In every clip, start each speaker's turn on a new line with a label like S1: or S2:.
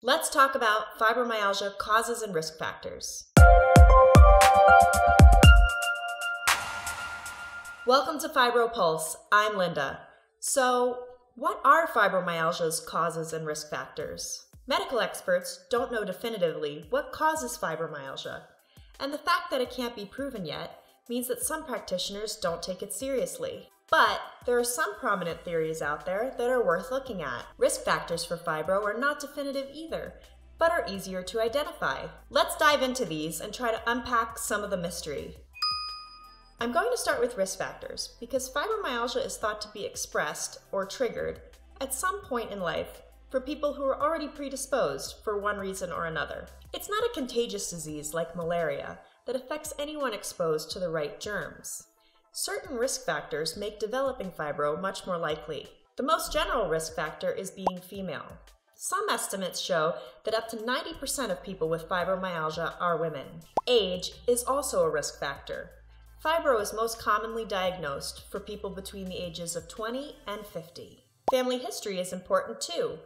S1: Let's talk about fibromyalgia causes and risk factors. Welcome to Fibro Pulse. I'm Linda. So, what are fibromyalgia's causes and risk factors? Medical experts don't know definitively what causes fibromyalgia, and the fact that it can't be proven yet means that some practitioners don't take it seriously. But there are some prominent theories out there that are worth looking at. Risk factors for fibro are not definitive either, but are easier to identify. Let's dive into these and try to unpack some of the mystery. I'm going to start with risk factors because fibromyalgia is thought to be expressed or triggered at some point in life for people who are already predisposed for one reason or another. It's not a contagious disease like malaria that affects anyone exposed to the right germs. Certain risk factors make developing fibro much more likely. The most general risk factor is being female. Some estimates show that up to 90% of people with fibromyalgia are women. Age is also a risk factor. Fibro is most commonly diagnosed for people between the ages of 20 and 50. Family history is important too.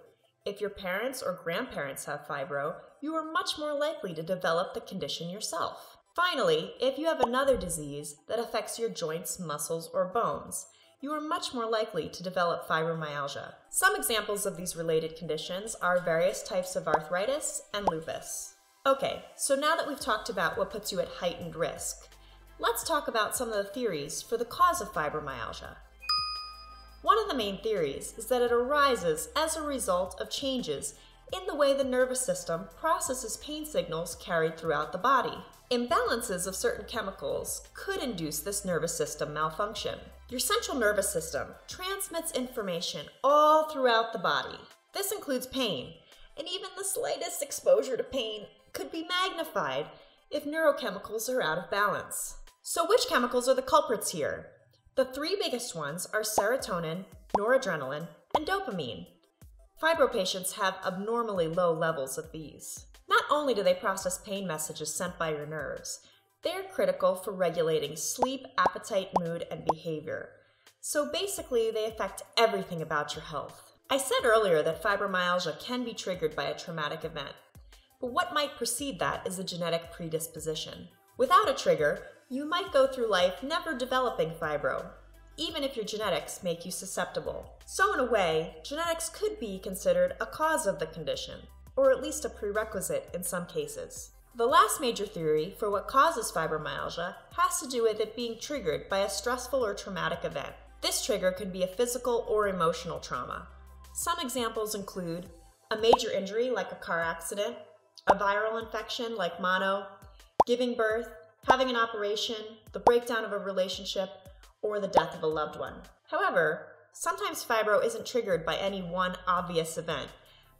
S1: If your parents or grandparents have fibro, you are much more likely to develop the condition yourself. Finally, if you have another disease that affects your joints, muscles, or bones, you are much more likely to develop fibromyalgia. Some examples of these related conditions are various types of arthritis and lupus. Okay, so now that we've talked about what puts you at heightened risk, let's talk about some of the theories for the cause of fibromyalgia. One of the main theories is that it arises as a result of changes in the way the nervous system processes pain signals carried throughout the body. Imbalances of certain chemicals could induce this nervous system malfunction. Your central nervous system transmits information all throughout the body. This includes pain, and even the slightest exposure to pain could be magnified if neurochemicals are out of balance. So which chemicals are the culprits here? The three biggest ones are serotonin, noradrenaline, and dopamine. Fibro patients have abnormally low levels of these. Not only do they process pain messages sent by your nerves, they are critical for regulating sleep, appetite, mood, and behavior. So basically, they affect everything about your health. I said earlier that fibromyalgia can be triggered by a traumatic event, but what might precede that is a genetic predisposition. Without a trigger, you might go through life never developing fibro, even if your genetics make you susceptible. So in a way, genetics could be considered a cause of the condition, or at least a prerequisite in some cases. The last major theory for what causes fibromyalgia has to do with it being triggered by a stressful or traumatic event. This trigger can be a physical or emotional trauma. Some examples include a major injury like a car accident, a viral infection like mono, giving birth, having an operation, the breakdown of a relationship, or the death of a loved one. However, sometimes fibro isn't triggered by any one obvious event,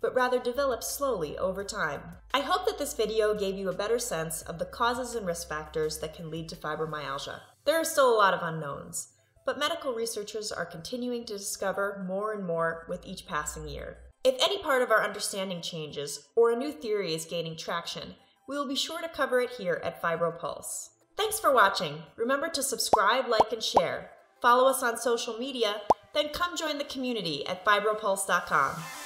S1: but rather develops slowly over time. I hope that this video gave you a better sense of the causes and risk factors that can lead to fibromyalgia. There are still a lot of unknowns, but medical researchers are continuing to discover more and more with each passing year. If any part of our understanding changes or a new theory is gaining traction, we will be sure to cover it here at Fibro Pulse. Thanks for watching. Remember to subscribe, like, and share. Follow us on social media, then come join the community at fibropulse.com.